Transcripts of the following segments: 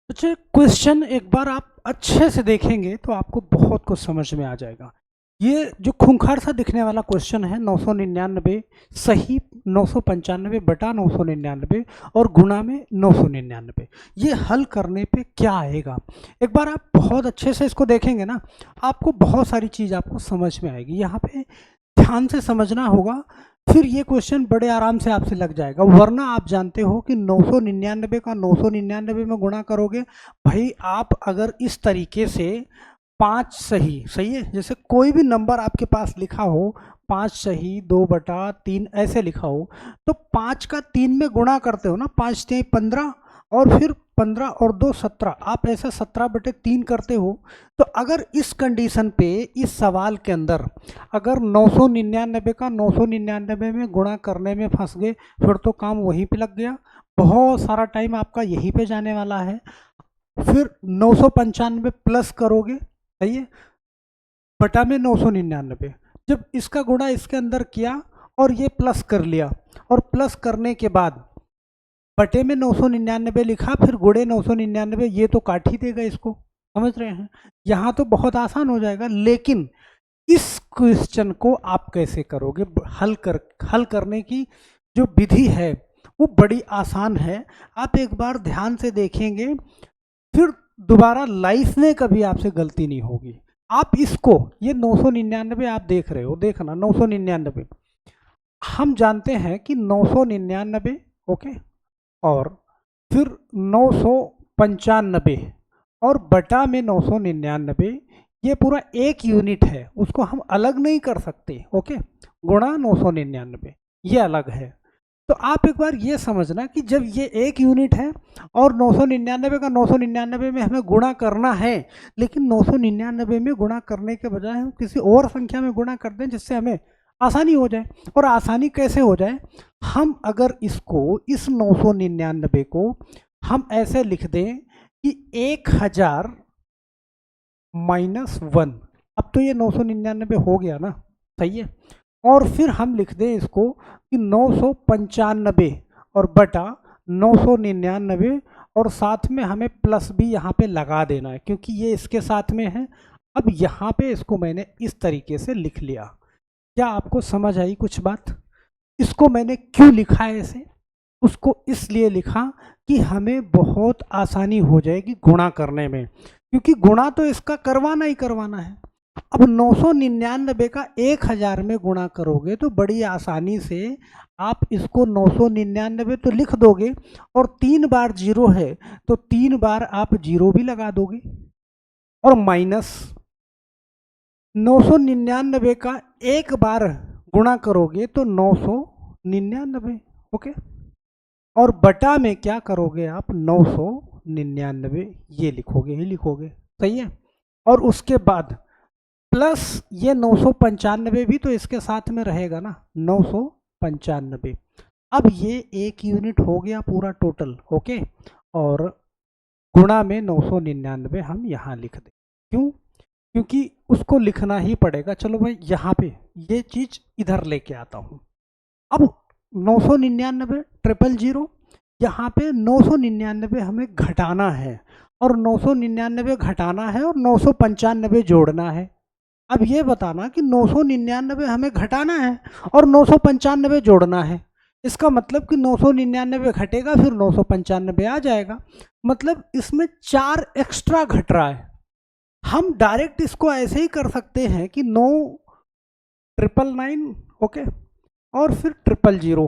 अच्छा, क्वेश्चन एक बार आप अच्छे से देखेंगे तो आपको बहुत कुछ समझ में आ जाएगा। ये जो खूंखार सा दिखने वाला क्वेश्चन है 999 सही 995 बटा 999 और गुणा में 999, ये हल करने पे क्या आएगा। एक बार आप बहुत अच्छे से इसको देखेंगे ना, आपको बहुत सारी चीज़ आपको समझ में आएगी। यहाँ पे ध्यान से समझना होगा, फिर ये क्वेश्चन बड़े आराम से आपसे लग जाएगा। वरना आप जानते हो कि 999 का 999 में गुणा करोगे, भाई आप अगर इस तरीके से पाँच सही सही है, जैसे कोई भी नंबर आपके पास लिखा हो, पाँच सही 2/3 ऐसे लिखा हो, तो पाँच का 3 में गुणा करते हो ना, 5 3 15 और फिर 15 और 2 17, आप ऐसा 17/3 करते हो। तो अगर इस कंडीशन पे इस सवाल के अंदर अगर 999 का 999 में गुणा करने में फंस गए, फिर तो काम वहीं पे लग गया, बहुत सारा टाइम आपका यहीं पे जाने वाला है। फिर 995 प्लस करोगे, सही है, बटा में 999, जब इसका गुणा इसके अंदर किया और ये प्लस कर लिया, और प्लस करने के बाद बटे में 999 लिखा, फिर गुणे 999, ये तो काट ही देगा इसको, समझ रहे हैं। यहाँ तो बहुत आसान हो जाएगा, लेकिन इस क्वेश्चन को आप कैसे करोगे, हल करने की जो विधि है वो बड़ी आसान है। आप एक बार ध्यान से देखेंगे, फिर दोबारा लाइफ में कभी आपसे गलती नहीं होगी। आप इसको, ये 999 आप देख रहे हो, देखना 999 हम जानते हैं कि 999, ओके, और फिर 995 और बटा में 999, ये पूरा एक यूनिट है, उसको हम अलग नहीं कर सकते, ओके। गुणा 999 ये अलग है। तो आप एक बार ये समझना कि जब ये एक यूनिट है और 999 का 999 में हमें गुणा करना है, लेकिन 999 में गुणा करने के बजाय हम किसी और संख्या में गुणा कर दें जिससे हमें आसानी हो जाए। और आसानी कैसे हो जाए, हम अगर इसको, इस 999 को हम ऐसे लिख दें कि 1000 -1, अब तो ये 999 हो गया ना, सही है। और फिर हम लिख दें इसको कि 995 और बटा 999, और साथ में हमें प्लस भी यहाँ पे लगा देना है क्योंकि ये इसके साथ में है। अब यहाँ पे इसको मैंने इस तरीके से लिख लिया। क्या आपको समझ आई कुछ बात? इसको मैंने क्यों लिखा है ऐसे, उसको इसलिए लिखा कि हमें बहुत आसानी हो जाएगी गुणा करने में, क्योंकि गुणा तो इसका करवाना ही करवाना है। अब 999 का 1000 में गुणा करोगे तो बड़ी आसानी से आप इसको 999 तो लिख दोगे, और 3 बार जीरो है तो 3 बार आप जीरो भी लगा दोगे, और माइनस 999 का एक बार गुणा करोगे तो 999, ओके, और बटा में क्या करोगे आप, 999 ये लिखोगे ही लिखोगे, सही है। और उसके बाद प्लस ये 995 भी तो इसके साथ में रहेगा ना, 995। अब ये एक यूनिट हो गया पूरा टोटल, ओके, और गुणा में 999 हम यहाँ लिख दें। क्यों? क्योंकि उसको लिखना ही पड़ेगा। चलो भाई यहाँ पे ये चीज इधर लेके आता हूँ। अब 999 000, यहाँ पे 999 हमें घटाना है, और 999 घटाना है और 995 जोड़ना है। अब ये बताना कि 999 हमें घटाना है और 995 जोड़ना है, इसका मतलब कि 999 घटेगा फिर 995 आ जाएगा, मतलब इसमें 4 एक्स्ट्रा घट रहा है। हम डायरेक्ट इसको ऐसे ही कर सकते हैं कि 999, ओके, और फिर 000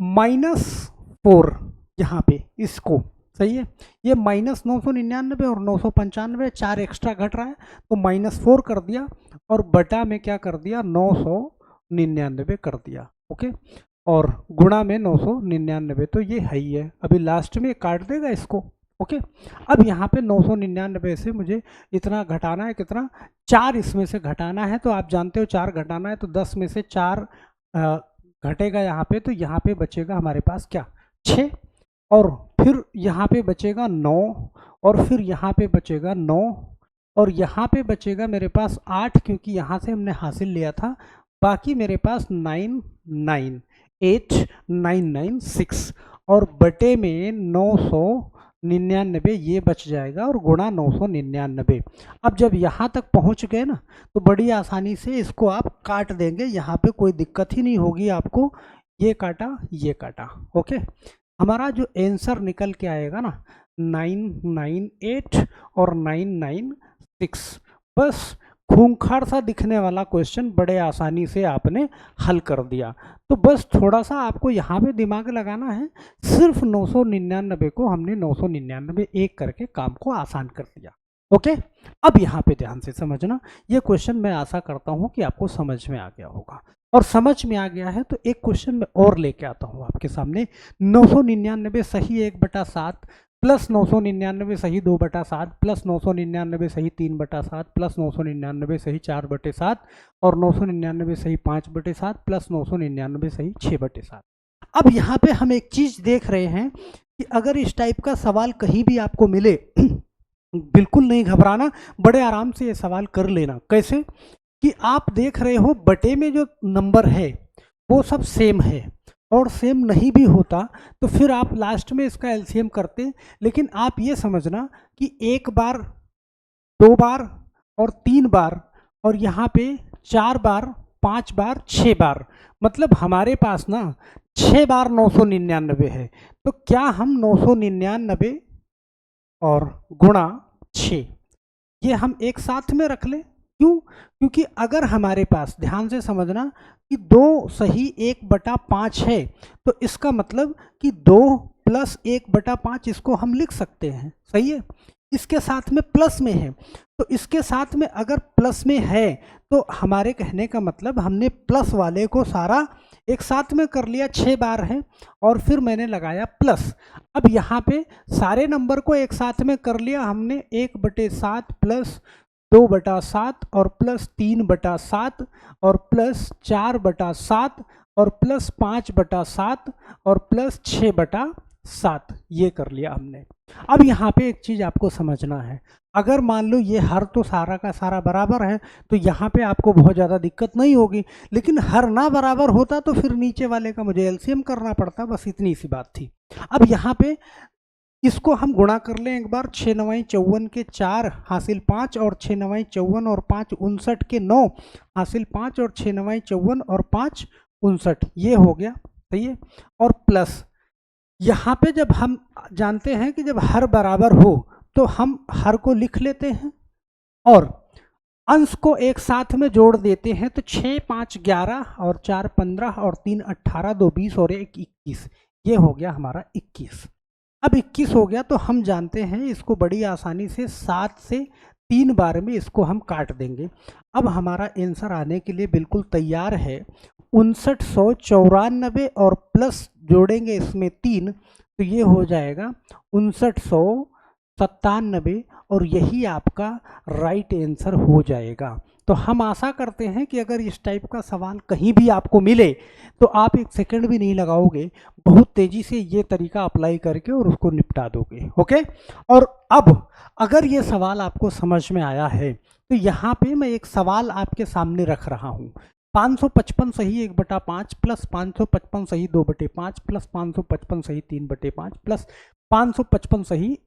-4 यहाँ पे इसको, सही है। ये -999 और 995 4 एक्स्ट्रा घट रहा है तो -4 कर दिया, और बटा में क्या कर दिया, 999 कर दिया, ओके, और गुणा में 999, तो ये है ही है। अभी लास्ट में काट देगा इसको, ओके। अब यहाँ पे 999 से मुझे इतना घटाना है, कितना, 4 इसमें से घटाना है। तो आप जानते हो 4 घटाना है तो 10 में से 4 घटेगा यहाँ पे, तो यहाँ पे बचेगा हमारे पास क्या, 6, और फिर यहाँ पे बचेगा 9, और फिर यहाँ पे बचेगा 9, और यहाँ पे बचेगा मेरे पास 8, क्योंकि यहाँ से हमने हासिल लिया था। बाकी मेरे पास 9 9 8 9 9 6, और बटे में 999, 99 ये बच जाएगा और गुणा 999। अब जब यहाँ तक पहुँच गए ना तो बड़ी आसानी से इसको आप काट देंगे, यहाँ पे कोई दिक्कत ही नहीं होगी आपको। ये काटा, ओके। हमारा जो आंसर निकल के आएगा ना 998 और 996। बस खूंखार सा दिखने वाला क्वेश्चन बड़े आसानी से आपने हल कर दिया। तो बस थोड़ा सा आपको यहाँ पे दिमाग लगाना है, सिर्फ 999 को हमने 999 एक करके काम को आसान कर दिया, ओके। अब यहाँ पे ध्यान से समझना, ये क्वेश्चन मैं आशा करता हूँ कि आपको समझ में आ गया होगा, और समझ में आ गया है तो एक क्वेश्चन मैं और लेके आता हूँ आपके सामने। 999 सही 1/7 प्लस 999 सही 2/7 प्लस 999 सही 3/7 प्लस 999 सही 4/7 और 999 सही 5/7 प्लस 999 सही 6/7। अब यहाँ पे हम एक चीज देख रहे हैं कि अगर इस टाइप का सवाल कहीं भी आपको मिले बिल्कुल नहीं घबराना, बड़े आराम से ये सवाल कर लेना। कैसे कि आप देख रहे हो बटे में जो नंबर है वो सब सेम है, और सेम नहीं भी होता तो फिर आप लास्ट में इसका एलसीएम करते। लेकिन आप ये समझना कि 1 बार 2 बार और 3 बार और यहाँ पे 4 बार 5 बार 6 बार, मतलब हमारे पास ना 6 बार 999 है। तो क्या हम 999 और गुणा 6 ये हम एक साथ में रख लें? क्यों? क्योंकि अगर हमारे पास, ध्यान से समझना, कि 2 सही 1/5 है तो इसका मतलब कि 2 प्लस 1/5 इसको हम लिख सकते हैं, सही है। इसके साथ में प्लस में है, तो इसके साथ में अगर प्लस में है तो हमारे कहने का मतलब हमने प्लस वाले को सारा एक साथ में कर लिया, 6 बार है और फिर मैंने लगाया प्लस। अब यहाँ पे सारे नंबर को एक साथ में कर लिया हमने, 1/7 प्लस 2/7 और प्लस 3/7 और प्लस 4/7 और प्लस 5/7 और प्लस 6/7, ये कर लिया हमने। अब यहाँ पे एक चीज़ आपको समझना है, अगर मान लो ये हर तो सारा का सारा बराबर है तो यहाँ पे आपको बहुत ज़्यादा दिक्कत नहीं होगी, लेकिन हर ना बराबर होता तो फिर नीचे वाले का मुझे एलसीएम करना पड़ता, बस इतनी सी बात थी। अब यहाँ पे इसको हम गुणा कर लें एक बार, 6 9 54 के 4 हासिल 5 और 6 9 54 और 5 59 के 9 हासिल 5 और 6 9 54 और 5 59, ये हो गया, सही है। और प्लस यहाँ पे जब हम जानते हैं कि जब हर बराबर हो तो हम हर को लिख लेते हैं और अंश को एक साथ में जोड़ देते हैं, तो 6 5 11 और 4 15 और 3 18 2 20 और 1 21, ये हो गया हमारा 21। अब 21 हो गया तो हम जानते हैं इसको बड़ी आसानी से 7 से 3 बार में इसको हम काट देंगे। अब हमारा आंसर आने के लिए बिल्कुल तैयार है, 5994 और प्लस जोड़ेंगे इसमें 3 तो ये हो जाएगा 5997 और यही आपका राइट आंसर हो जाएगा। तो हम आशा करते हैं कि अगर इस टाइप का सवाल कहीं भी आपको मिले तो आप 1 सेकंड भी नहीं लगाओगे, बहुत तेजी से ये तरीका अप्लाई करके और उसको निपटा दोगे, ओके। और अब अगर ये सवाल आपको समझ में आया है तो यहाँ पे मैं एक सवाल आपके सामने रख रहा हूँ। 555 सही 1/5 प्लस 555 सही 2/5 प्लस 555 सही 3/5 प्लस 555 सही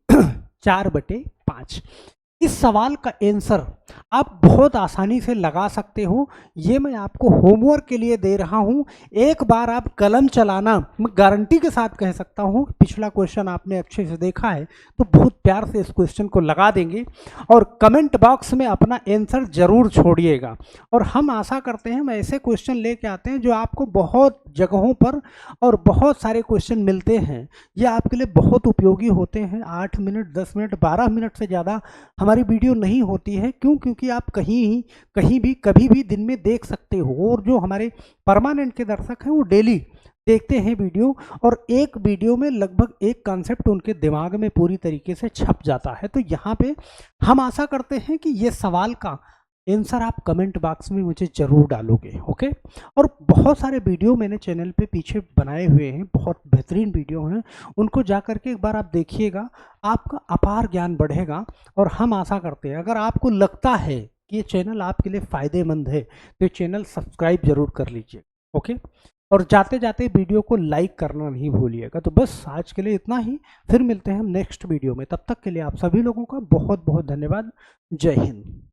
4/5, इस सवाल का आंसर आप बहुत आसानी से लगा सकते हो। ये मैं आपको होमवर्क के लिए दे रहा हूँ, एक बार आप कलम चलाना, मैं गारंटी के साथ कह सकता हूँ पिछला क्वेश्चन आपने अच्छे से देखा है तो बहुत प्यार से इस क्वेश्चन को लगा देंगे और कमेंट बॉक्स में अपना आंसर जरूर छोड़िएगा। और हम आशा करते हैं, मैं ऐसे क्वेश्चन लेके आते हैं जो आपको बहुत जगहों पर और बहुत सारे क्वेश्चन मिलते हैं, ये आपके लिए बहुत उपयोगी होते हैं। 8 मिनट 10 मिनट 12 मिनट से ज़्यादा हमारी वीडियो नहीं होती है, क्यों? क्योंकि आप कहीं भी कभी भी दिन में देख सकते हो, और जो हमारे परमानेंट के दर्शक हैं वो डेली देखते हैं वीडियो, और एक वीडियो में लगभग एक कॉन्सेप्ट उनके दिमाग में पूरी तरीके से छप जाता है। तो यहाँ पे हम आशा करते हैं कि ये सवाल का आंसर आप कमेंट बॉक्स में मुझे ज़रूर डालोगे, ओके। और बहुत सारे वीडियो मैंने चैनल पे पीछे बनाए हुए हैं, बहुत बेहतरीन वीडियो हैं, उनको जा करके एक बार आप देखिएगा, आपका अपार ज्ञान बढ़ेगा। और हम आशा करते हैं अगर आपको लगता है कि ये चैनल आपके लिए फ़ायदेमंद है तो ये चैनल सब्सक्राइब जरूर कर लीजिए, ओके। और जाते जाते वीडियो को लाइक करना नहीं भूलिएगा। तो बस आज के लिए इतना ही, फिर मिलते हैं हम नेक्स्ट वीडियो में। तब तक के लिए आप सभी लोगों का बहुत बहुत धन्यवाद। जय हिंद।